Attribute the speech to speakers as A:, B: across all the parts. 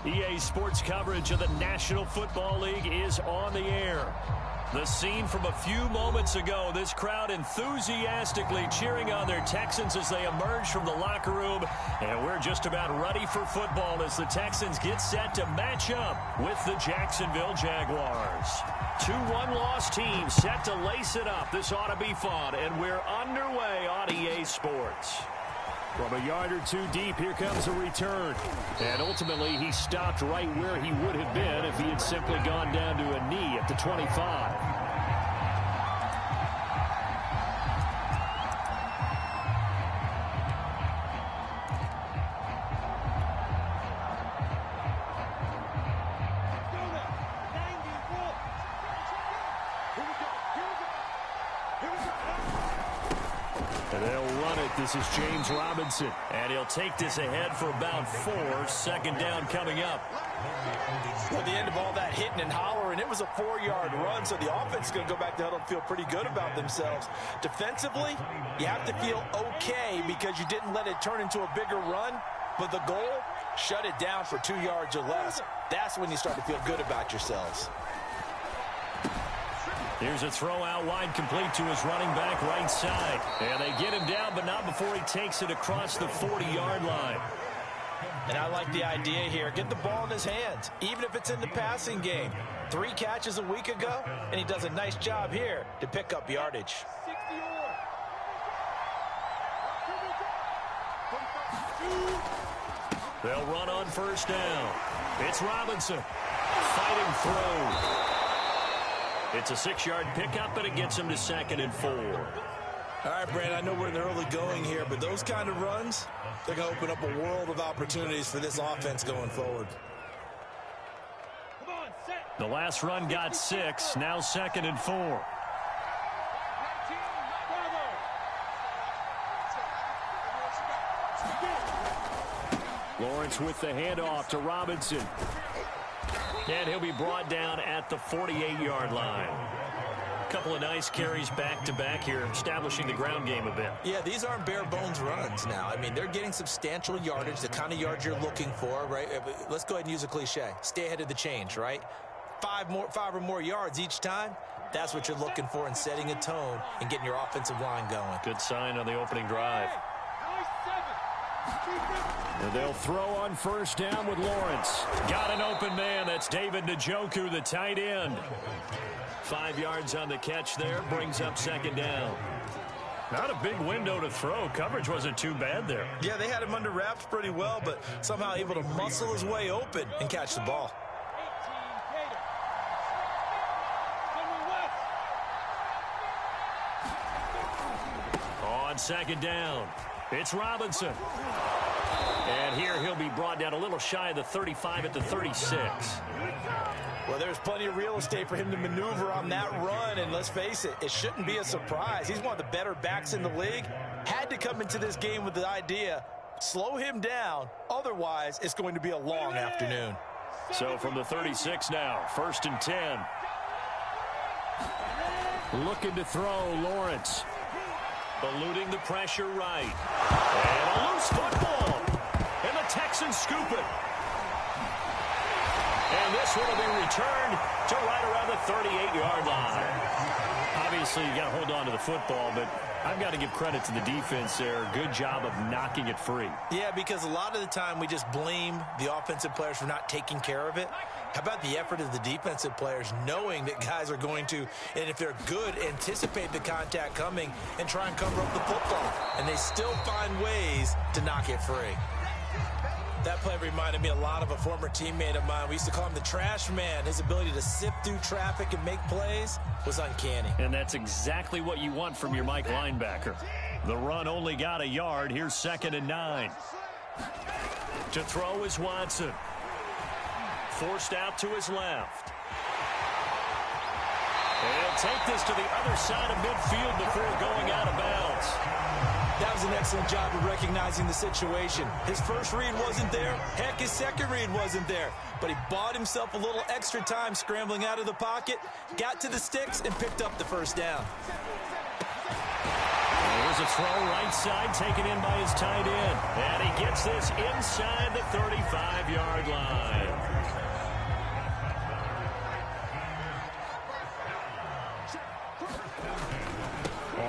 A: EA Sports coverage of the National Football League is on the air. The scene from a few moments ago, this crowd enthusiastically cheering on their Texans as they emerge from the locker room. And we're just about ready for football as the Texans get set to match up with the Jacksonville Jaguars. Two one-loss teams set to lace it up. This ought to be fun, and we're underway on EA Sports. From a yard or two deep, here comes a return. And ultimately, he stopped right where he would have been if he had simply gone down to a knee at the 25. This is James Robinson, and he'll take this ahead for about 4. Second down coming up.
B: At the end of all that hitting and hollering, it was a 4-yard run, so the offense is going to go back to huddle and feel pretty good about themselves. Defensively, you have to feel okay because you didn't let it turn into a bigger run, but the goal, shut it down for 2 yards or less. That's when you start to feel good about yourselves.
A: Here's a throw out wide, complete to his running back right side. And they get him down, but not before he takes it across the 40-yard line.
B: And I like the idea here. Get the ball in his hands, even if it's in the passing game. 3 catches a week ago, and he does a nice job here to pick up yardage.
A: They'll run on first down. It's Robinson. Fighting through. It's a 6-yard pickup, and it gets him to 2nd and 4.
C: All right, Brandon, I know we're in the early going here, but those kind of runs, they're going to open up a world of opportunities for this offense going forward.
A: The last run got 6, now 2nd and 4. Lawrence with the handoff to Robinson. And he'll be brought down at the 48-yard line. A couple of nice carries back-to-back here, establishing the ground game a bit.
C: Yeah, these aren't bare-bones runs now. I mean, they're getting substantial yardage, the kind of yards you're looking for, right? Let's go ahead and use a cliche. Stay ahead of the change, right? 5 or more yards each time. That's what you're looking for in setting a tone and getting your offensive line going.
A: Good sign on the opening drive. And they'll throw on first down with Lawrence. Got an open man. That's David Njoku, the tight end. 5 yards on the catch there. Brings up 2nd down. Not a big window to throw. Coverage wasn't too bad there.
C: Yeah, they had him under wraps pretty well, but somehow able to muscle his way open and catch the ball.
A: On 2nd down, it's Robinson. And here he'll be brought down a little shy of the 35 at the 36.
B: Well, there's plenty of real estate for him to maneuver on that run, and let's face it, it shouldn't be a surprise. He's one of the better backs in the league. Had to come into this game with the idea, slow him down, otherwise it's going to be a long afternoon.
A: So from the 36 now, 1st and 10. Looking to throw, Lawrence. Eluding the pressure right. And a loose football. And the Texans scoop it. And this one will be returned to right around the 38-yard line. Obviously, you got to hold on to the football, but I've got to give credit to the defense there. Good job of knocking it free.
C: Yeah, because a lot of the time we just blame the offensive players for not taking care of it. How about the effort of the defensive players knowing that guys are going to, and if they're good, anticipate the contact coming and try and cover up the football. And they still find ways to knock it free. That play reminded me a lot of a former teammate of mine. We used to call him the trash man. His ability to sift through traffic and make plays was uncanny.
A: And that's exactly what you want from your Mike linebacker. The run only got a yard. Here's 2nd and 9. To throw is Watson. Forced out to his left. And he'll take this to the other side of midfield before going out of bounds.
B: That was an excellent job of recognizing the situation. His first read wasn't there. Heck, his second read wasn't there. But he bought himself a little extra time scrambling out of the pocket, got to the sticks, and picked up the first down.
A: Here's a throw right side taken in by his tight end. And he gets this inside the 35-yard line.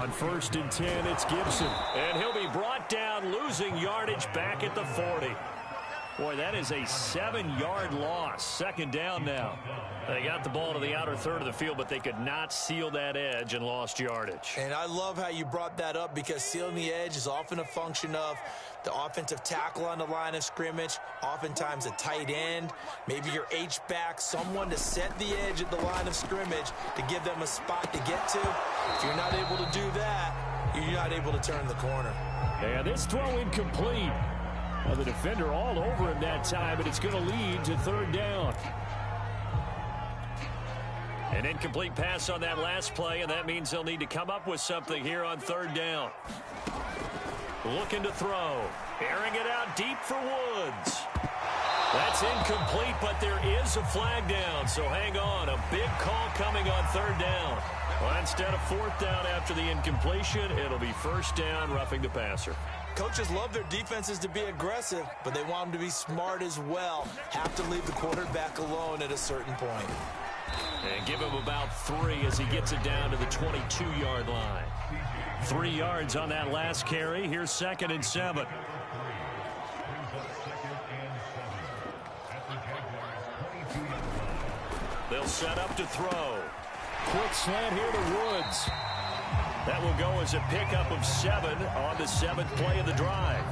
A: On 1st and 10, it's Gibson. And he'll be brought down, losing yardage back at the 40. Boy, that is a 7-yard loss. 2nd down now. They got the ball to the outer third of the field, but they could not seal that edge and lost yardage.
C: And I love how you brought that up, because sealing the edge is often a function of the offensive tackle on the line of scrimmage, oftentimes a tight end, maybe your H-back, someone to set the edge at the line of scrimmage to give them a spot to get to. If you're not able to do that, you're not able to turn the corner.
A: And this throw incomplete. Well, the defender all over him that time, but it's going to lead to 3rd down. An incomplete pass on that last play, and that means they'll need to come up with something here on 3rd down. Looking to throw. Airing it out deep for Woods. That's incomplete, but there is a flag down, so hang on. A big call coming on 3rd down. Well, instead of 4th down after the incompletion, it'll be 1st down, roughing the passer.
C: Coaches love their defenses to be aggressive, but they want them to be smart as well. Have to leave the quarterback alone at a certain point.
A: And give him about 3 as he gets it down to the 22-yard line. 3 yards on that last carry. Here's 2nd and 7. They'll set up to throw. Quick slant here to Woods. That will go as a pickup of 7 on the 7th play of the drive.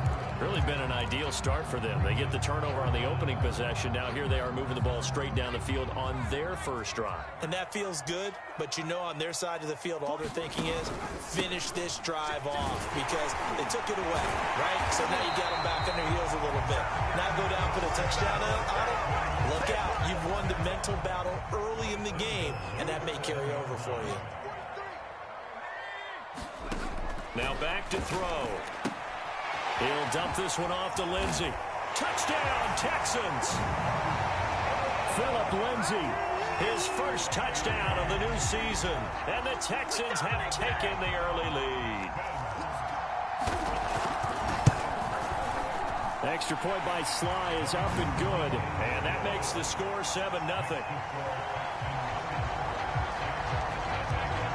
A: Really been an ideal start for them. They get the turnover on the opening possession. Now here they are moving the ball straight down the field on their first drive.
C: And that feels good, but you know on their side of the field all they're thinking is finish this drive off, because they took it away, right? So now you got them back on their heels a little bit. Now go down, put a touchdown on it. Look out. You've won the mental battle early in the game, and that may carry over for you.
A: Now back to throw. He'll dump this one off to Lindsey. Touchdown, Texans! Phillip Lindsey, his first touchdown of the new season. And the Texans have taken the early lead. Extra point by Sly is up and good. And that makes the score 7-0.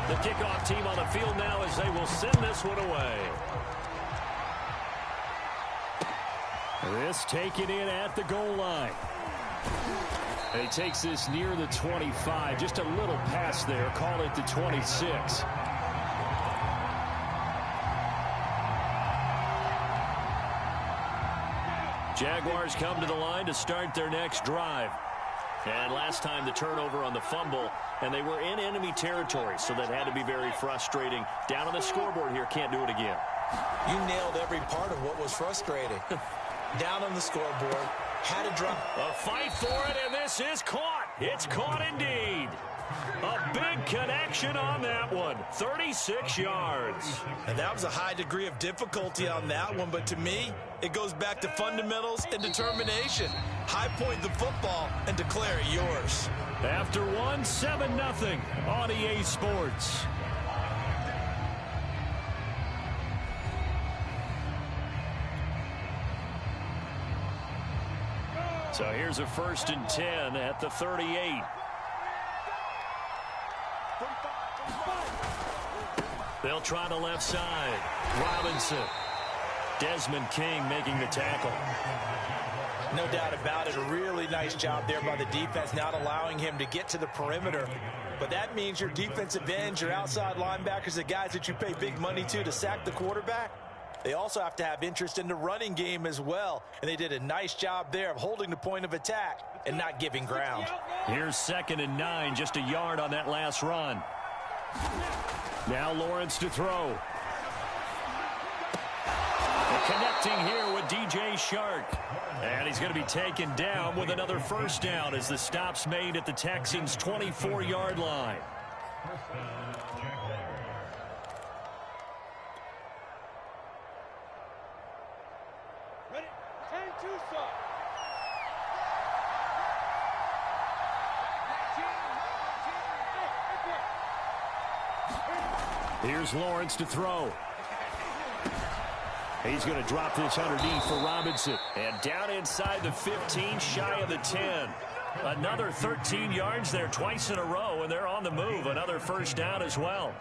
A: The kickoff team on the field now as they will send this one away. This taken in at the goal line. He takes this near the 25. Just a little pass there. Call it the 26. Jaguars come to the line to start their next drive. And last time the turnover on the fumble, and they were in enemy territory, so that had to be very frustrating. Down on the scoreboard here, can't do it again.
C: You nailed every part of what was frustrating. Down on the scoreboard, had a drop.
A: A fight for it, and this is caught. It's caught indeed. A big connection on that one. 36 yards.
C: And that was a high degree of difficulty on that one, but to me, it goes back to fundamentals and determination. High point the football and declare it yours.
A: After one, 7-0 on EA Sports. So here's a 1st and 10 at the 38. They'll try the left side. Robinson. Desmond King making the tackle.
C: No doubt about it. A really nice job there by the defense, not allowing him to get to the perimeter. But that means your defensive ends, your outside linebackers, the guys that you pay big money to sack the quarterback, they also have to have interest in the running game as well. And they did a nice job there of holding the point of attack and not giving ground.
A: Here's 2nd and 9, just a yard on that last run. Now Lawrence to throw. Connecting here with DJ Shark. And he's going to be taken down with another 1st down as the stop's made at the Texans' 24-yard line. Here's Lawrence to throw. He's going to drop this underneath for Robinson. And down inside the 15, shy of the 10. Another 13 yards there twice in a row, and they're on the move. Another first down as well.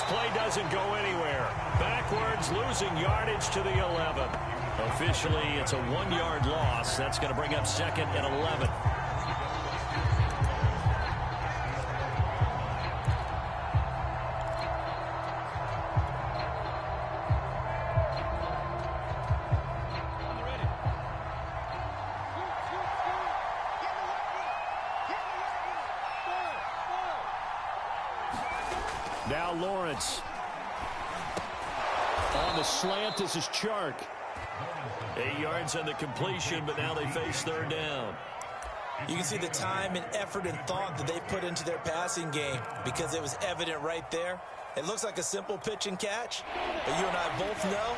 A: Play doesn't go anywhere. Backwards, losing yardage to the 11. Officially, it's a 1-yard loss. That's going to bring up 2nd and 11. Now Lawrence. On the slant, this is Chark. 8 yards on the completion, but now they face third down.
C: You can see the time and effort and thought that they put into their passing game because it was evident right there. It looks like a simple pitch and catch, but you and I both know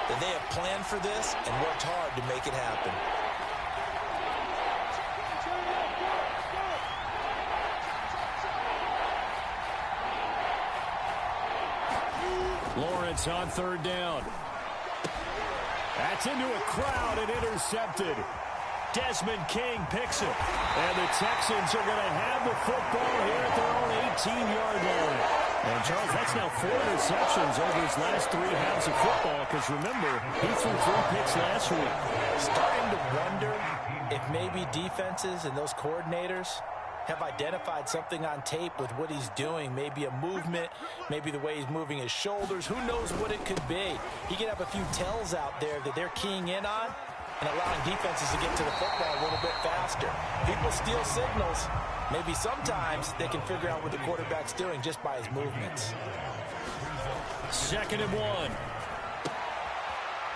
C: that they have planned for this and worked hard to make it happen.
A: Lawrence on third down. That's into a crowd and intercepted. Desmond King picks it. And the Texans are going to have the football here at their own 18-yard line. And, Charles, that's now 4 interceptions over his last 3 halves of football because, remember, he threw 3 picks last week.
C: Starting to wonder if maybe defenses and those coordinators have identified something on tape with what he's doing. Maybe a movement, maybe the way he's moving his shoulders. Who knows what it could be? He could have a few tells out there that they're keying in on and allowing defenses to get to the football a little bit faster. People steal signals. Maybe sometimes they can figure out what the quarterback's doing just by his movements.
A: 2nd and 1.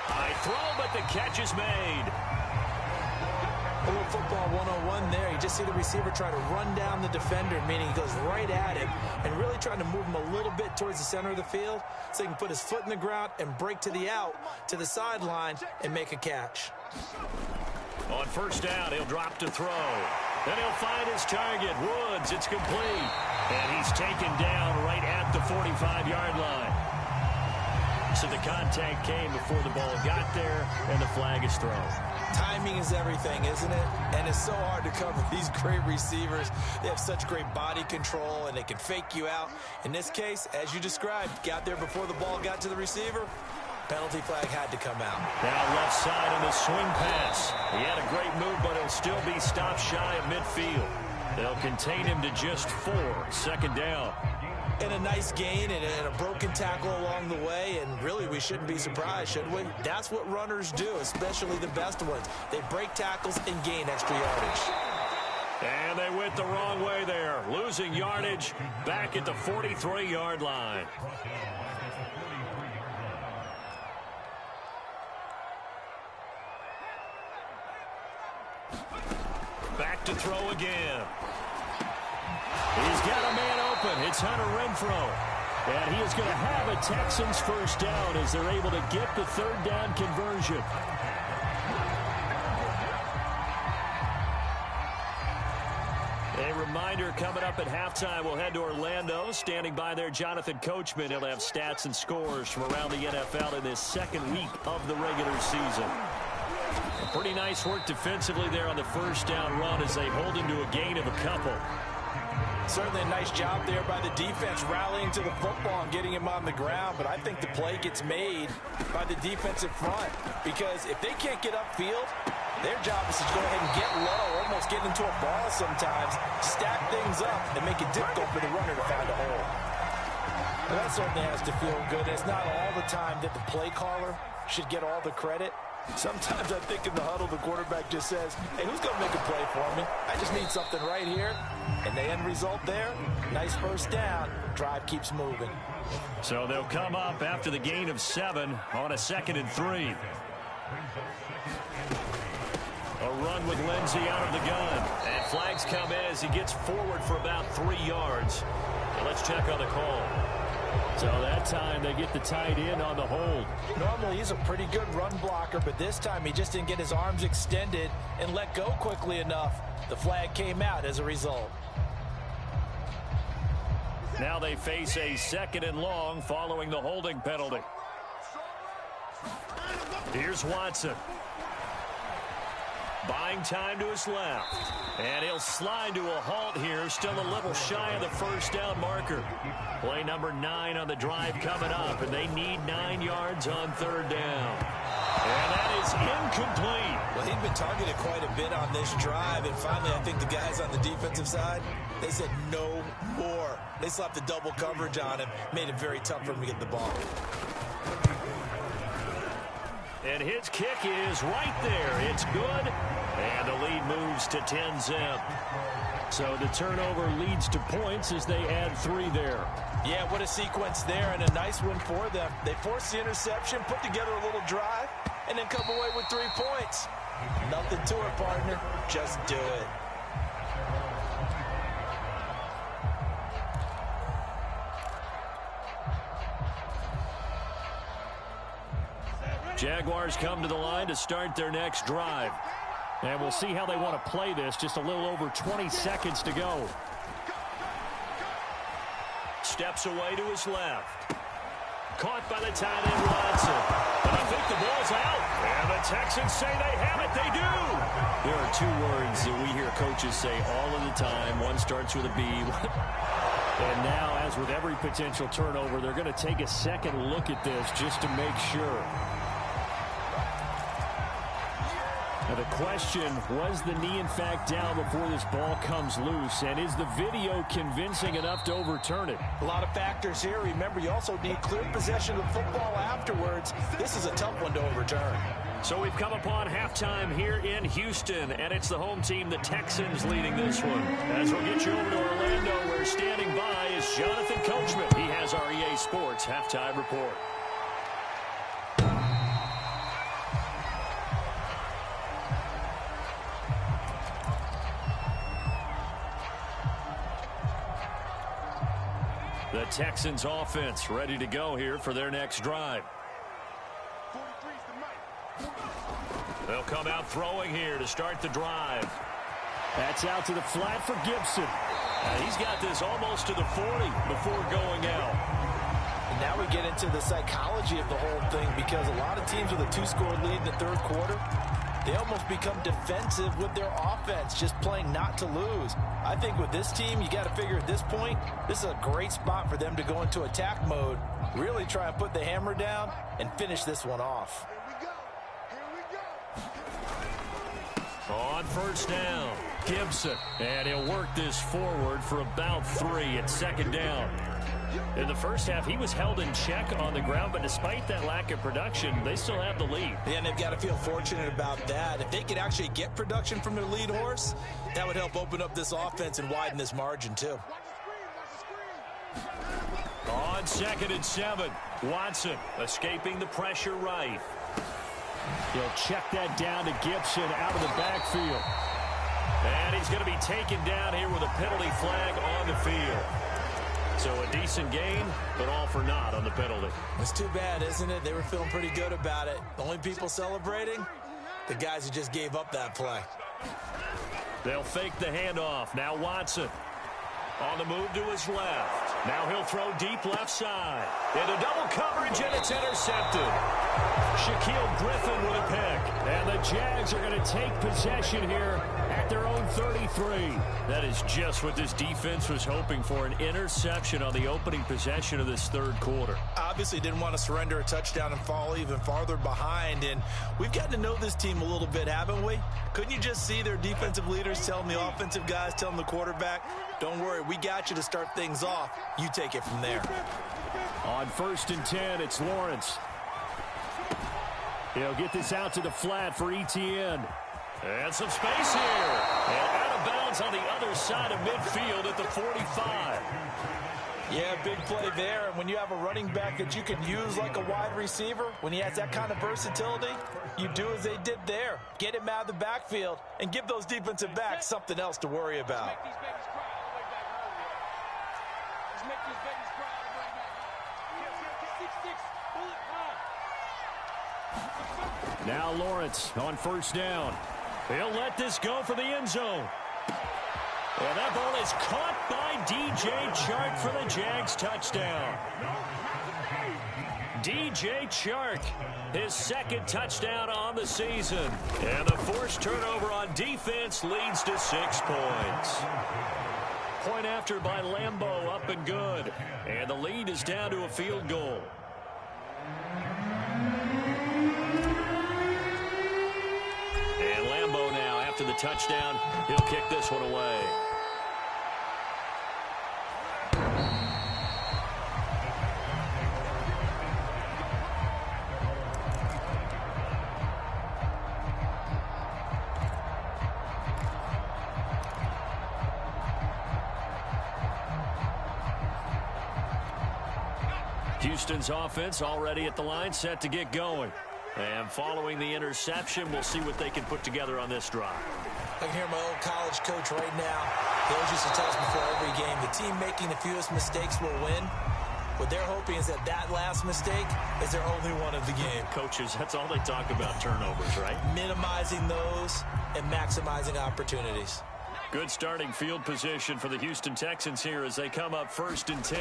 A: High throw, but the catch is made.
C: A little football 101 there. You just see the receiver try to run down the defender, meaning he goes right at him and really trying to move him a little bit towards the center of the field so he can put his foot in the ground and break to the out, to the sideline, and make a catch.
A: On first down, he'll drop to throw. Then he'll find his target, Woods. It's complete. And he's taken down right at the 45-yard line. So the contact came before the ball got there, and the flag is thrown.
C: Timing is everything, isn't it? And it's so hard to cover these great receivers. They have such great body control, and they can fake you out. In this case, as you described, got there before the ball got to the receiver. Penalty flag had to come out.
A: Now left side on the swing pass. He had a great move, but he'll still be stopped shy of midfield. They'll contain him to just 4. 2nd down.
C: And a nice gain and a broken tackle along the way, and really we shouldn't be surprised, should we? That's what runners do, especially the best ones. They break tackles and gain extra yardage.
A: And they went the wrong way there, losing yardage back at the 43-yard line. Back to throw again. He's got a man open. It's Hunter Renfrow. And he is going to have a Texans first down as they're able to get the third down conversion. A reminder coming up at halftime, we'll head to Orlando. Standing by there, Jonathan Coachman. He'll have stats and scores from around the NFL in this 2nd week of the regular season. Pretty nice work defensively there on the first down run as they hold him to a gain of a couple.
B: Certainly a nice job there by the defense rallying to the football and getting him on the ground, but I think the play gets made by the defensive front because if they can't get upfield, their job is to go ahead and get low, almost get into a ball sometimes, stack things up, and make it difficult for the runner to find a hole. Well, that certainly has to feel good. It's not all the time that the play caller should get all the credit. Sometimes I think in the huddle, the quarterback just says, hey, who's going to make a play for me? I just need something right here. And the end result there, nice first down. Drive keeps moving.
A: So they'll come up after the gain of 7 on a 2nd and 3. A run with Lindsey out of the gun. And flags come in as he gets forward for about 3 yards. And let's check on the call. So that time they get the tight end on the hold.
B: Normally he's a pretty good run blocker, but this time he just didn't get his arms extended and let go quickly enough. The flag came out as a result.
A: Now they face a 2nd and long following the holding penalty. Here's Watson. Buying time to his left. And he'll slide to a halt here. Still a little shy of the first down marker. Play number 9 on the drive coming up. And they need 9 yards on 3rd down. And that is incomplete.
C: Well, he'd been targeted quite a bit on this drive. And finally, I think the guys on the defensive side, they said no more. They slapped the double coverage on him. Made it very tough for him to get the ball.
A: And his kick is right there. It's good. And the lead moves to 10-zip. So the turnover leads to points as they add 3 there.
B: Yeah, what a sequence there, and a nice win for them. They forced the interception, put together a little drive, and then come away with 3 points. Nothing to it, partner. Just do it.
A: Jaguars come to the line to start their next drive. And we'll see how they want to play this. Just a little over 20 seconds to go. Steps away to his left. Caught by the tight end, Watson. But I think the ball's out. And the Texans say they have it. They do. There are 2 words that we hear coaches say all of the time. One starts with a B. And now, as with every potential turnover, they're going to take a second look at this just to make sure. Now the question, was the knee in fact down before this ball comes loose? And is the video convincing enough to overturn it?
B: A lot of factors here. Remember, you also need clear possession of the football afterwards. This is a tough one to overturn.
A: So we've come upon halftime here in Houston, and it's the home team, the Texans, leading this one. As we'll get you over to Orlando, where standing by is Jonathan Coachman. He has our EA Sports halftime report. The Texans offense ready to go here for their next drive. They'll come out throwing here to start the drive. That's out to the flat for Gibson. He's got this almost to the 40 before going out.
B: And now we get into the psychology of the whole thing, because a lot of teams with a 2-score lead in the 3rd quarter, they almost become defensive with their offense, just playing not to lose. I think with this team, you got to figure at this point, this is a great spot for them to go into attack mode, really try and put the hammer down and finish this one off.
A: On 1st down, Gibson. And he'll work this forward for about 3 at 2nd down. In the first half, he was held in check on the ground, but despite that lack of production, they still have the lead.
C: Yeah, and they've got to feel fortunate about that. If they could actually get production from their lead horse, that would help open up this offense and widen this margin, too.
A: On 2nd and 7, Watson escaping the pressure right. He'll check that down to Gibson out of the backfield. And he's going to be taken down here with a penalty flag on the field. So a decent gain, but all for naught on the penalty.
C: It's too bad, isn't it? They were feeling pretty good about it. The only people celebrating, the guys who just gave up that play.
A: They'll fake the handoff. Now Watson on the move to his left. Now he'll throw deep left side. Into double coverage, and it's intercepted. Shaquille Griffin with a pick. And the Jags are going to take possession here at their own 33. That is just what this defense was hoping for, an interception on the opening possession of this 3rd quarter.
C: Obviously didn't want to surrender a touchdown and fall even farther behind. And we've gotten to know this team a little bit, haven't we? Couldn't you just see their defensive leaders telling the offensive guys, telling the quarterback, don't worry, we got you to start things off. You take it from there.
A: On 1st and 10, it's Lawrence. He'll get this out to the flat for Etienne. And some space here. And out of bounds on the other side of midfield at the 45.
B: Yeah, big play there. And when you have a running back that you can use like a wide receiver, when he has that kind of versatility, you do as they did there. Get him out of the backfield and give those defensive backs something else to worry about.
A: Now Lawrence on first down. He'll let this go for the end zone. And that ball is caught by DJ Chark for the Jags touchdown. DJ Chark, his second touchdown on the season. And the forced turnover on defense leads to 6 points. Point after by Lambeau, up and good. And the lead is down to a field goal. And Lambeau now, after the touchdown, he'll kick this one away. Houston's offense already at the line, set to get going. And following the interception, we'll see what they can put together on this drive.
B: I can hear my old college coach right now. He always used to tell us before every game, the team making the fewest mistakes will win. What they're hoping is that that last mistake is their only one of the game.
A: Coaches, that's all they talk about, turnovers, right?
B: Minimizing those and maximizing opportunities.
A: Good starting field position for the Houston Texans here as they come up 1st and 10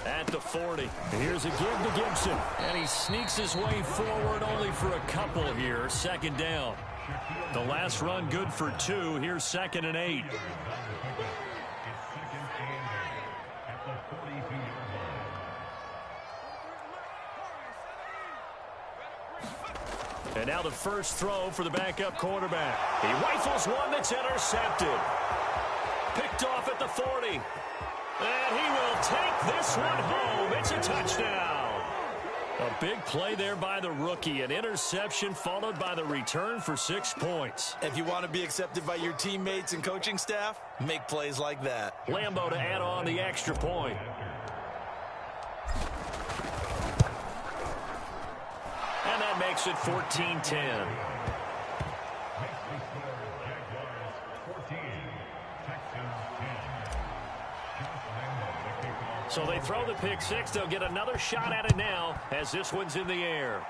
A: at the 40. Here's a give to Gibson, and he sneaks his way forward only for a couple here. 2nd down. The last run good for 2. Here's 2nd and 8. And now the first throw for the backup quarterback. He rifles one that's intercepted. Picked off at the 40. And he will take this one home. It's a touchdown. A big play there by the rookie. An interception followed by the return for 6 points.
B: If you want to be accepted by your teammates and coaching staff, make plays like that.
A: Lambeau to add on the extra point. And that makes it 14-10. So they throw the pick six. They'll get another shot at it now as this one's in the air.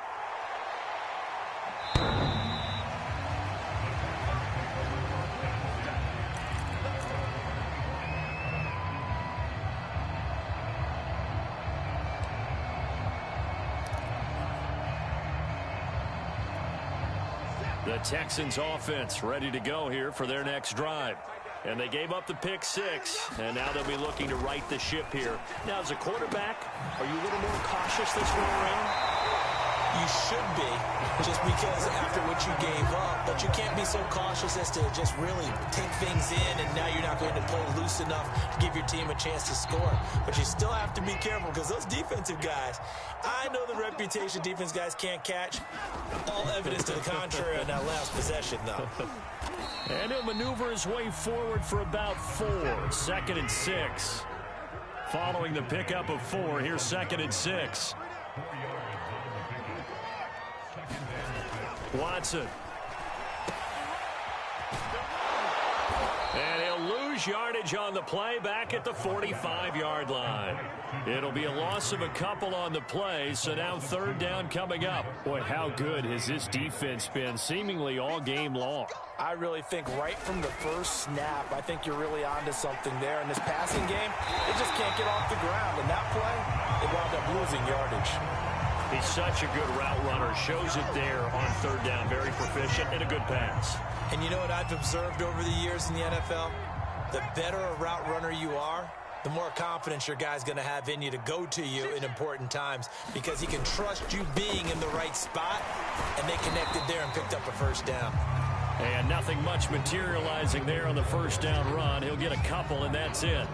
A: The Texans offense ready to go here for their next drive. And they gave up the pick six, and now they'll be looking to right the ship here. Now, as a quarterback, are you a little more cautious this one around?
B: You should be, just because after what you gave up, but you can't be so cautious as to just really take things in, and now you're not going to play loose enough to give your team a chance to score. But you still have to be careful, because those defensive guys, I know the reputation defense guys can't catch. All evidence to the contrary on that last possession, though.
A: And he'll maneuver his way forward for about 4. 2nd and 6. Following the pickup of 4, here's 2nd and 6. Watson. And he'll lose yardage on the play back at the 45-yard line. It'll be a loss of a couple on the play, so now 3rd down coming up. Boy, how good has this defense been seemingly all game long?
B: I really think right from the first snap, I think you're really onto something there. In this passing game, they just can't get off the ground. And that play, they wound up losing yardage.
A: He's such a good route runner. Shows it there on 3rd down. Very proficient and a good pass.
B: And you know what I've observed over the years in the NFL? The better a route runner you are, the more confidence your guy's going to have in you to go to you in important times, because he can trust you being in the right spot, and they connected there and picked up a 1st down.
A: And nothing much materializing there on the 1st down run. He'll get a couple, and that's it.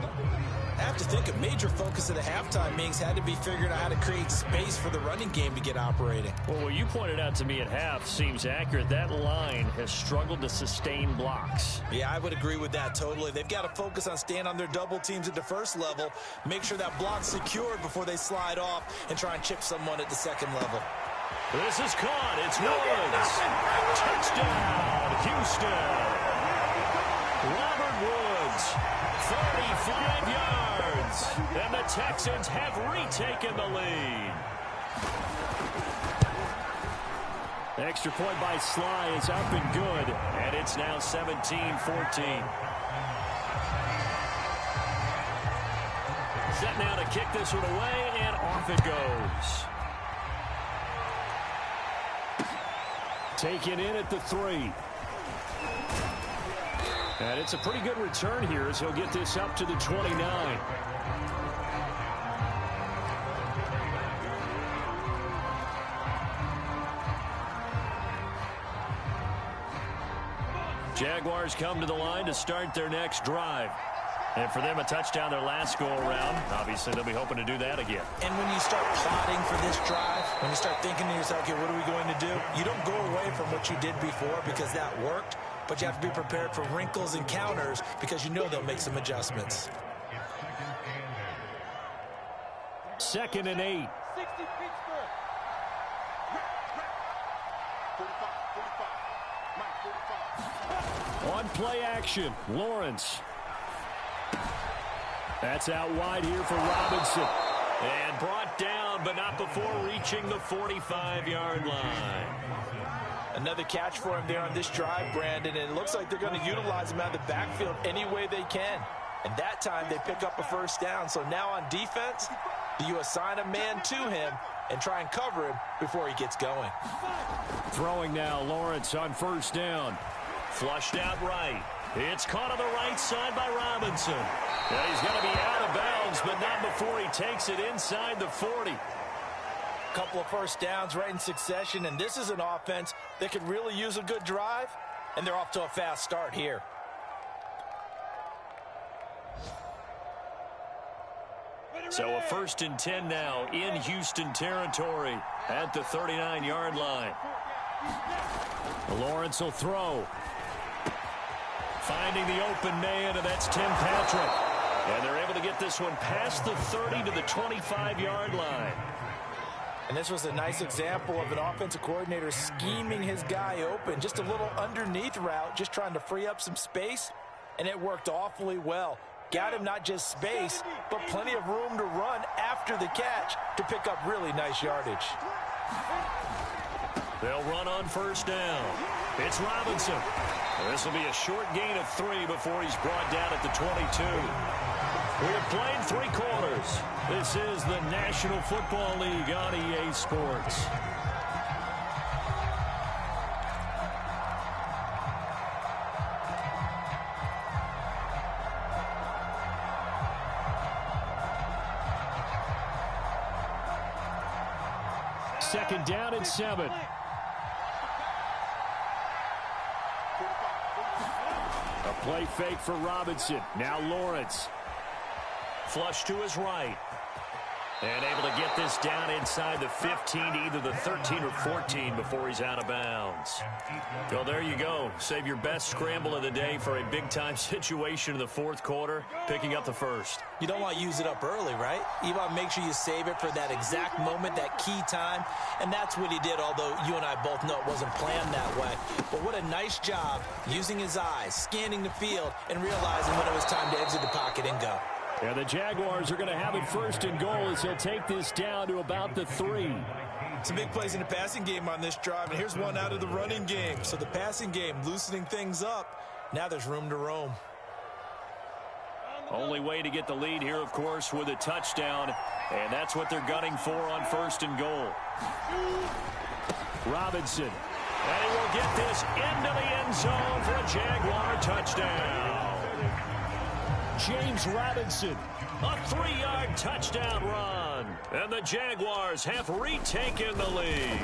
C: I have to think a major focus of the halftime meetings had to be figuring out how to create space for the running game to get operating.
A: Well, what you pointed out to me at half seems accurate. That line has struggled to sustain blocks.
C: Yeah, I would agree with that totally. They've got to focus on staying on their double teams at the first level, make sure that block's secured before they slide off and try and chip someone at the second level.
A: This is caught. It's Woods. Touchdown, Houston. Robert Woods, 35 yards, and the Texans have retaken the lead. Extra point by Sly is up and good, and it's now 17-14. Set now to kick this one away, and off it goes. Taken in at the 3. And it's a pretty good return here as he'll get this up to the 29. Jaguars come to the line to start their next drive. And for them, a touchdown their last go-around. Obviously, they'll be hoping to do that again.
C: And when you start plotting for this drive, when you start thinking to yourself, okay, what are we going to do? You don't go away from what you did before because that worked, but you have to be prepared for wrinkles and counters because you know they'll make some adjustments.
A: 2nd and 8.
D: 60 Pittsburgh.
A: On play action, Lawrence. That's out wide here for Robinson. And brought down, but not before reaching the 45-yard line.
B: Another catch for him there on this drive, Brandon, and it looks like they're going to utilize him out of the backfield any way they can. And that time they pick up a first down. So now on defense, do you assign a man to him and try and cover him before he gets going?
A: Throwing now, Lawrence on first down. Flushed out right. It's caught on the right side by Robinson. Yeah, he's going to be out of bounds, but not before he takes it inside the 40.
B: Couple of first downs right in succession, and this is an offense that could really use a good drive, and they're off to a fast start here.
A: So a 1st and 10 now in Houston territory at the 39-yard line. Lawrence will throw. Finding the open man, and that's Tim Patrick. And they're able to get this one past the 30 to the 25-yard line.
B: And this was a nice example of an offensive coordinator scheming his guy open. Just a little underneath route, just trying to free up some space, and it worked awfully well. Got him not just space, but plenty of room to run after the catch to pick up really nice yardage.
A: They'll run on first down. It's Robinson. This will be a short gain of 3 before he's brought down at the 22. We have played 3 quarters. This is the National Football League on EA Sports. Second down and 7. A play fake for Robinson. Now Lawrence. Flush to his right. And able to get this down inside the 15 to either the 13 or 14 before he's out of bounds. Well, there you go. Save your best scramble of the day for a big-time situation in the 4th quarter, picking up the 1st.
B: You don't want to use it up early, right? You want to make sure you save it for that exact moment, that key time. And that's what he did, although you and I both know it wasn't planned that way. But what a nice job using his eyes, scanning the field, and realizing when it was time to exit the pocket and go.
A: And the Jaguars are going to have it 1st and goal as he'll take this down to about the 3.
C: Some big plays in the passing game on this drive, and here's one out of the running game. So the passing game loosening things up. Now there's room to roam.
A: Only way to get the lead here, of course, with a touchdown. And that's what they're gunning for on 1st and goal. Robinson. And he will get this into the end zone for a Jaguar touchdown. James Robinson, a 3-yard touchdown run. And the Jaguars have retaken the lead.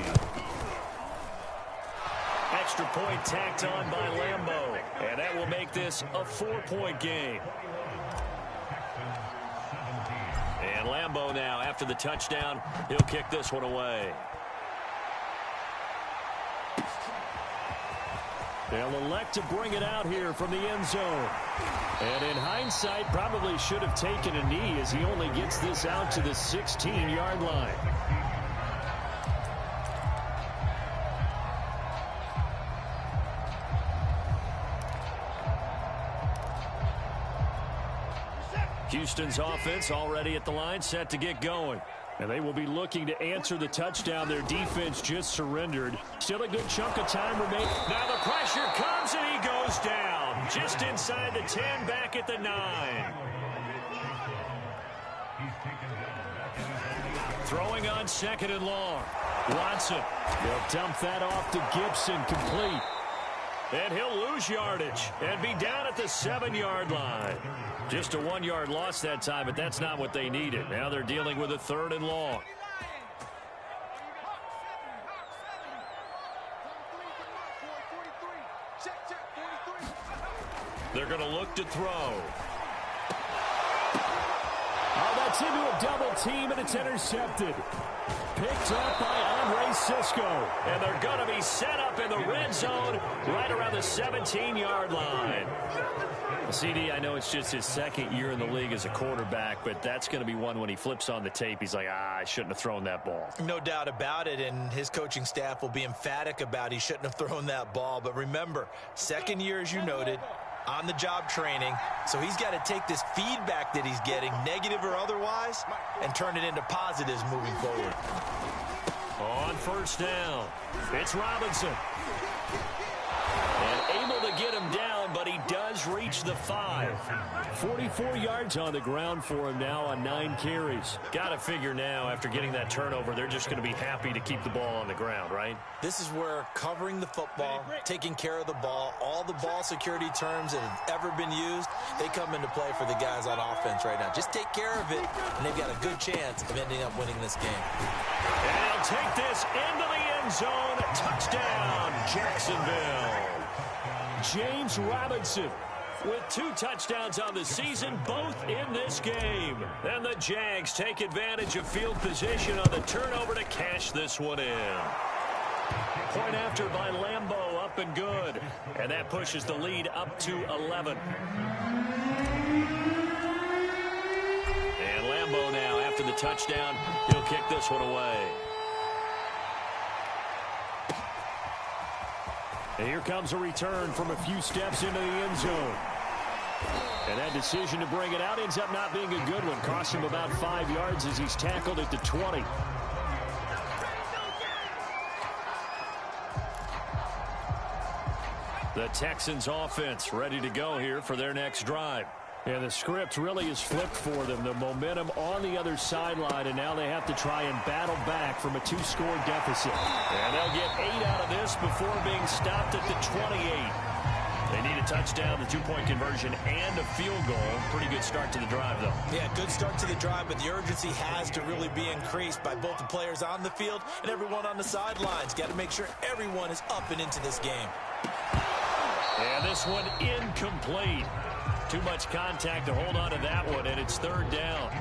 A: Extra point tacked on by Lambeau. And that will make this a 4-point game. And Lambeau now, after the touchdown, he'll kick this one away. They'll elect to bring it out here from the end zone. And in hindsight, probably should have taken a knee as he only gets this out to the 16-yard line. Houston's offense already at the line, set to get going. And they will be looking to answer the touchdown their defense just surrendered. Still a good chunk of time remaining. Now the pressure comes and he goes down. Just inside the 10, back at the 9. Throwing on 2nd and long. Watson. They'll dump that off to Gibson, complete. And he'll lose yardage and be down at the 7-yard line. Just a 1-yard loss that time, but that's not what they needed. Now they're dealing with a 3rd and long. They're going to look to throw. Oh, that's into a double team, and it's intercepted. Picked up by Andre Cisco. And they're going to be set up in the red zone right around the 17-yard line. CD, I know it's just his 2nd year in the league as a quarterback, but that's going to be one when he flips on the tape. He's like, I shouldn't have thrown that ball.
C: No doubt about it, and his coaching staff will be emphatic about he shouldn't have thrown that ball. But remember, 2nd year, as you noted, on-the-job training, so he's got to take this feedback that he's getting, negative or otherwise, and turn it into positives moving forward.
A: On 1st down, it's Robinson. And able to get him down, but he does reach the 5. 44 yards on the ground for him now on 9 carries. Got to figure now, after getting that turnover, they're just going to be happy to keep the ball on the ground, right?
C: This is where covering the football, taking care of the ball, all the ball security terms that have ever been used, they come into play for the guys on offense right now. Just take care of it, and they've got a good chance of ending up winning this game.
A: And they'll take this into the end zone. Touchdown, Jacksonville. James Robinson with 2 touchdowns on the season, both in this game. And the Jags take advantage of field position on the turnover to cash this one in. Point after by Lambeau, up and good. And that pushes the lead up to 11. And Lambeau now, after the touchdown, he'll kick this one away. And here comes a return from a few steps into the end zone. And that decision to bring it out ends up not being a good one. Cost him about 5 yards as he's tackled at the 20. The Texans offense ready to go here for their next drive. And the script really is flipped for them. The momentum on the other sideline, and now they have to try and battle back from a 2-score deficit. And they'll get 8 out of this before being stopped at the 28. They need a touchdown, the 2-point conversion, and a field goal. Pretty good start to the drive, though.
C: Yeah, good start to the drive, but the urgency has to really be increased by both the players on the field and everyone on the sidelines. Got to make sure everyone is up and into this game.
A: And this one incomplete. Too much contact to hold on to that one, and it's 3rd down.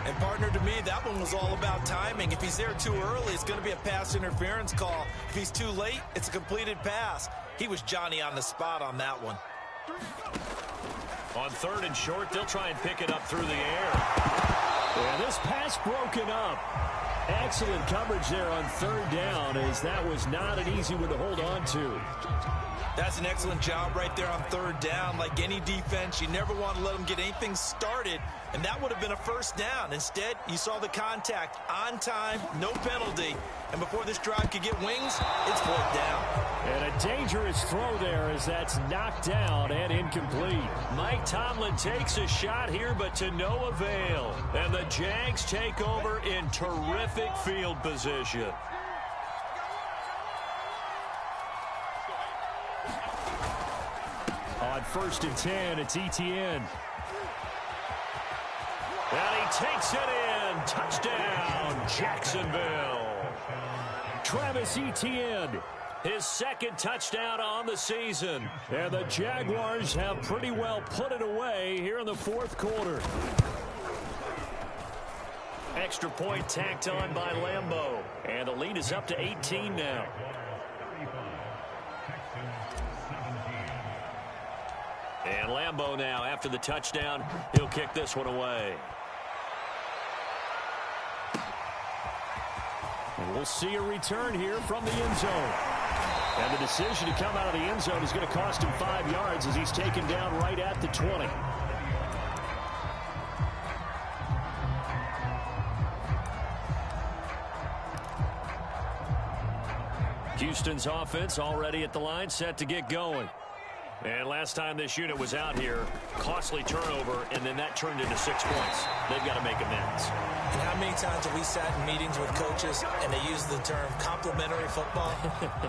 C: And, partner, to me, that one was all about timing. If he's there too early, it's going to be a pass interference call. If he's too late, it's a completed pass. He was Johnny on the spot on that one.
A: On 3rd and short, they'll try and pick it up through the air. And this pass broken up. Excellent coverage there on 3rd down, as that was not an easy one to hold on to.
C: That's an excellent job right there on 3rd down. Like any defense, you never want to let them get anything started, and that would have been a 1st down. Instead, you saw the contact on time, no penalty, and before this drive could get wings, it's 4th down.
A: And a dangerous throw there as that's knocked down and incomplete. Mike Tomlin takes a shot here, but to no avail. And the Jags take over in terrific field position. On 1st and 10, it's Etienne. And he takes it in. Touchdown, Jacksonville. Travis Etienne, his 2nd touchdown on the season. And the Jaguars have pretty well put it away here in the 4th quarter. extra point tacked on by Lambeau. And the lead is up to 18 now. And Lambeau now, after the touchdown, he'll kick this one away. And we'll see a return here from the end zone. And the decision to come out of the end zone is going to cost him 5 yards as he's taken down right at the 20. Houston's offense already at the line, set to get going. And last time this unit was out here, costly turnover, and then that turned into 6 points. They've got to make amends.
C: And how many times have we sat in meetings with coaches and they use the term complementary football?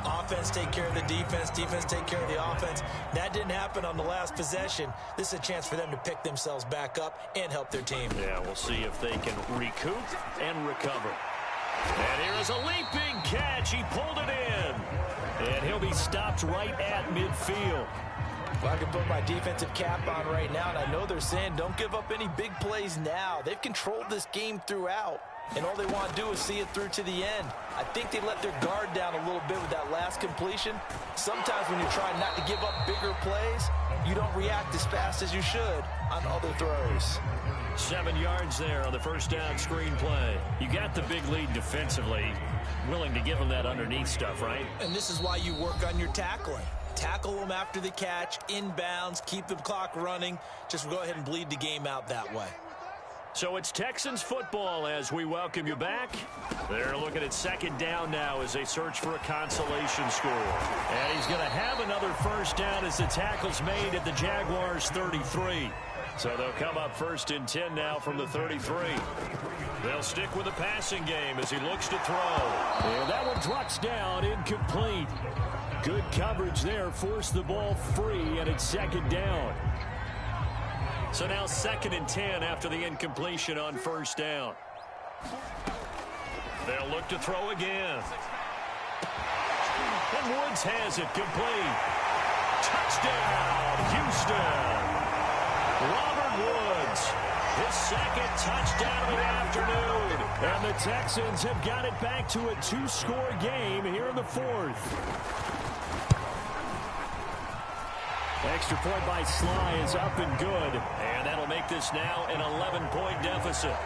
C: Offense take care of the defense, defense take care of the offense. That didn't happen on the last possession. This is a chance for them to pick themselves back up and help their team.
A: Yeah, we'll see if they can recoup and recover. And here is a leaping catch. He pulled it in. And he'll be stopped right at midfield.
B: Well, I can put my defensive cap on right now, and I know they're saying don't give up any big plays now. They've controlled this game throughout, and all they want to do is see it through to the end. I think they let their guard down a little bit with that last completion. Sometimes when you're trying not to give up bigger plays, you don't react as fast as you should on other throws.
A: 7 yards there on the first down screen play. You got the big lead defensively. Willing to give them that underneath stuff, right?
C: And this is why you work on your tackling. Tackle them after the catch, inbounds, keep the clock running. Just go ahead and bleed the game out that way.
A: So it's Texans football as we welcome you back. They're looking at second down now as they search for a consolation score. And he's going to have another first down as the tackle's made at the Jaguars' 33. So they'll come up first and 10 now from the 33. They'll stick with the passing game as he looks to throw. And that one drops down, incomplete. Good coverage there, forced the ball free, and it's second down. So now second and 10 after the incompletion on first down. They'll look to throw again. And Woods has it complete. Touchdown, Houston. Robert Woods, his second touchdown of the afternoon. And the Texans have got it back to a 2-score game here in the fourth. Extra point by Sly is up and good. And that'll make this now an 11-point deficit.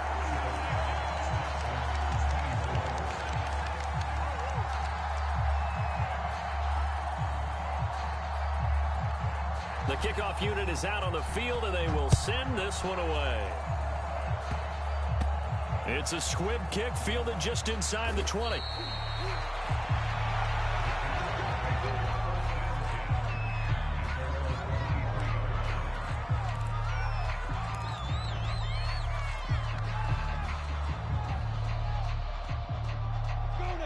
A: The kickoff unit is out on the field, and they will send this one away. It's a squib kick fielded just inside the 20.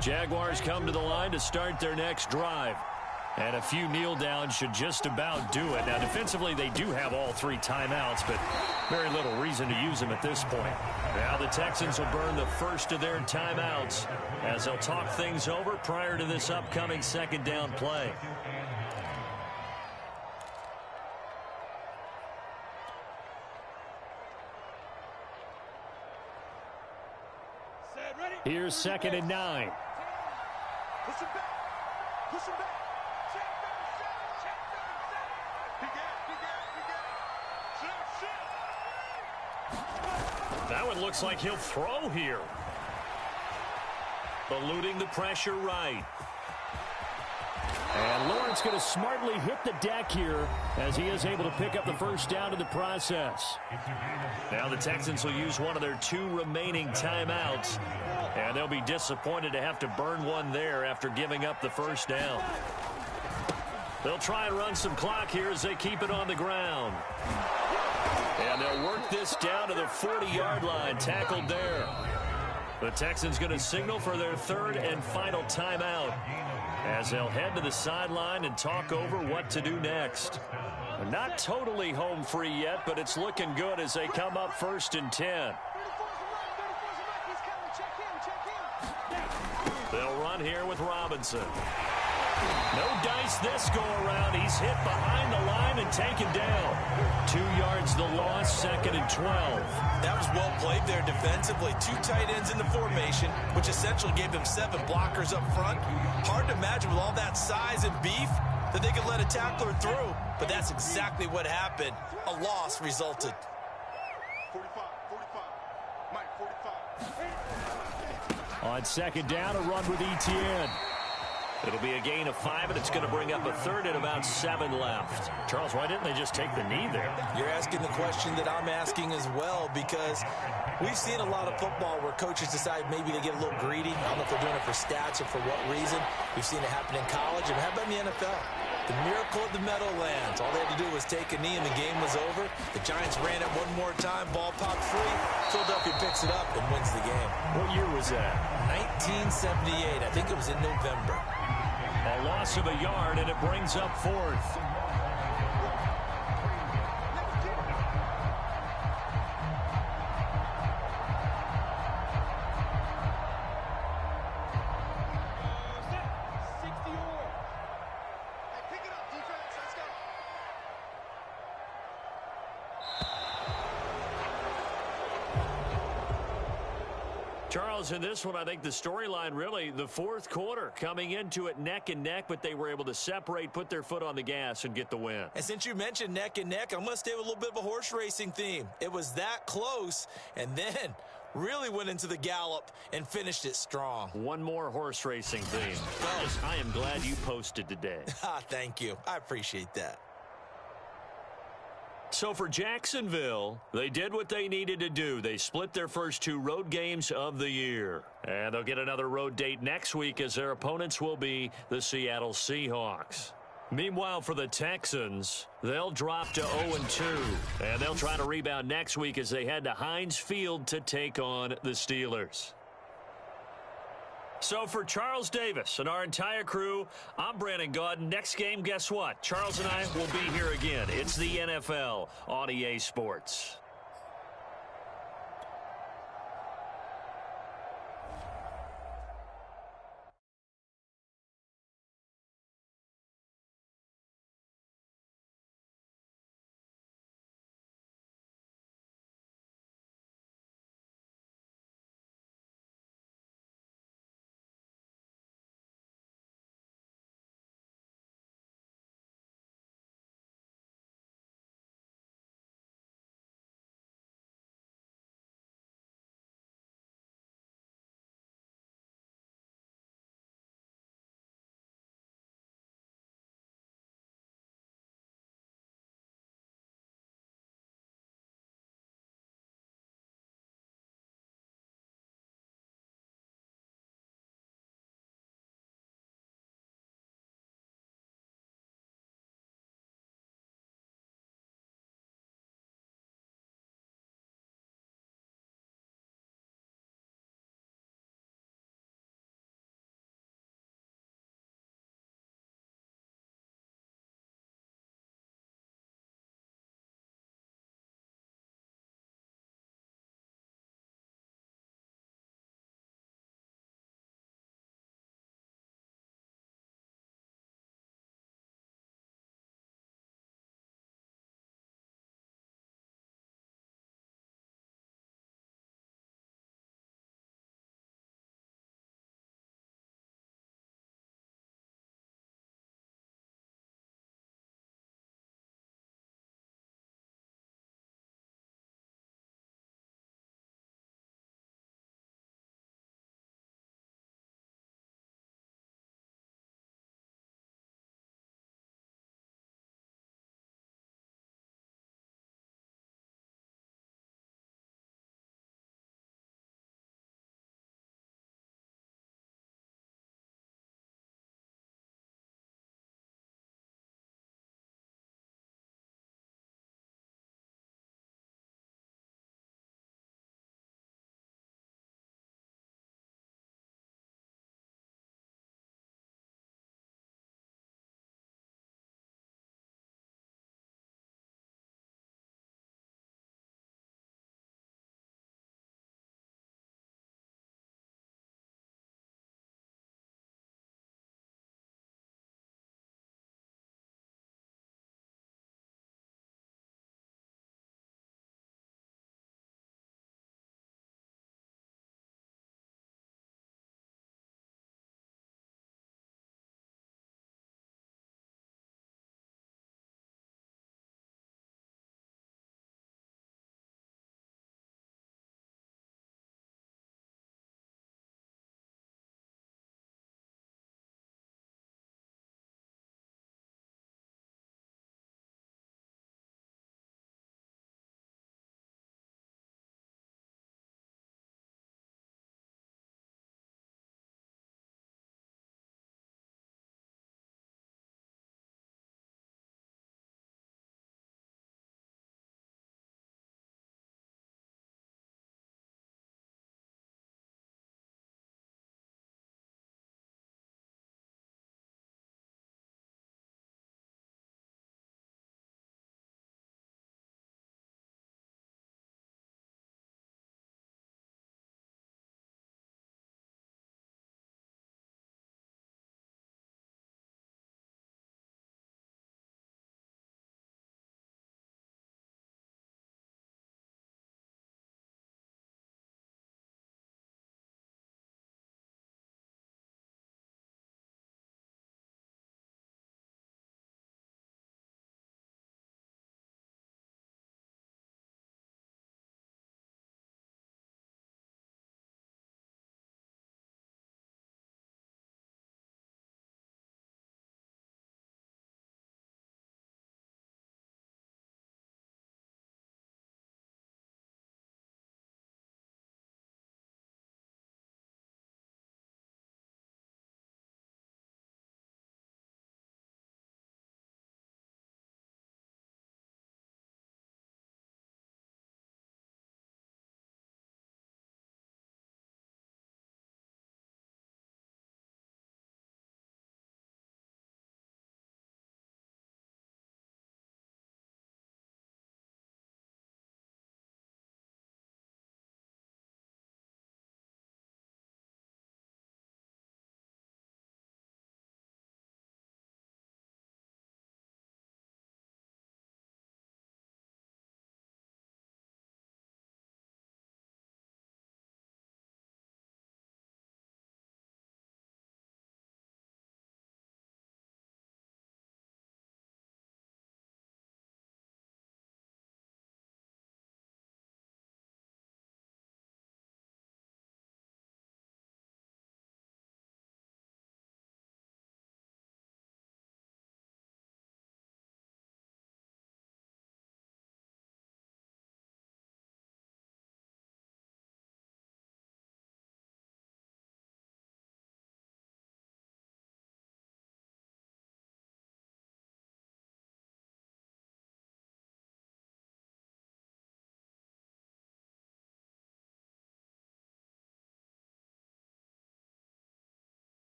A: Jaguars come to the line to start their next drive. And a few kneel downs should just about do it. Now, defensively, they do have all 3 timeouts, but very little reason to use them at this point. Now the Texans will burn the first of their timeouts as they'll talk things over prior to this upcoming second down play. Here's second and 9.
D: Push him back. Push him back. Check down.
A: That one looks like he'll throw here. Eluding the pressure right. And Lawrence going to smartly hit the deck here as he is able to pick up the first down in the process. Now the Texans will use one of their 2 remaining timeouts. And they'll be disappointed to have to burn one there after giving up the first down. They'll try and run some clock here as they keep it on the ground. And they'll work this down to the 40-yard line, tackled there. The Texans going to signal for their 3rd and final timeout as they'll head to the sideline and talk over what to do next. Not totally home free yet, but it's looking good as they come up first and 10. They'll run here with Robinson. No dice this go-around. He's hit behind the line and taken down. 2 yards the loss, 2nd and 12.
C: That was well played there defensively. 2 tight ends in the formation, which essentially gave them 7 blockers up front. Hard to imagine with all that size and beef that they could let a tackler through. But that's exactly what happened. A loss resulted.
D: 45. Mike, 45.
A: On 2nd down, a run with Etienne. It'll be a gain of 5, and it's going to bring up a 3rd and about 7 left. Charles, why didn't they just take the knee there?
C: You're asking the question that I'm asking as well, because we've seen a lot of football where coaches decide maybe they get a little greedy. I don't know if they're doing it for stats or for what reason. We've seen it happen in college, and how about in the NFL? The miracle of the Meadowlands. All they had to do was take a knee, and the game was over. The Giants ran it one more time. Ball popped free. Philadelphia picks it up and wins the game.
A: What year was that?
C: 1978. I think it was in November.
A: A loss of a yard, and it brings up 4th. Charles, in this one, I think the storyline really, the 4th quarter, coming into it neck and neck, but they were able to separate, put their foot on the gas, and get the win.
C: And since you mentioned neck and neck, I'm going to stay with a little bit of a horse racing theme. It was that close, and then really went into the gallop and finished it strong.
A: One more horse racing theme. Charles, I am glad you posted today.
C: Thank you. I appreciate that.
A: So for Jacksonville, they did what they needed to do. They split their first 2 road games of the year. And they'll get another road date next week as their opponents will be the Seattle Seahawks. Meanwhile, for the Texans, they'll drop to 0-2. And they'll try to rebound next week as they head to Heinz Field to take on the Steelers. So for Charles Davis and our entire crew, I'm Brandon Gaudin. Next game, guess what? Charles and I will be here again. It's the NFL on EA Sports.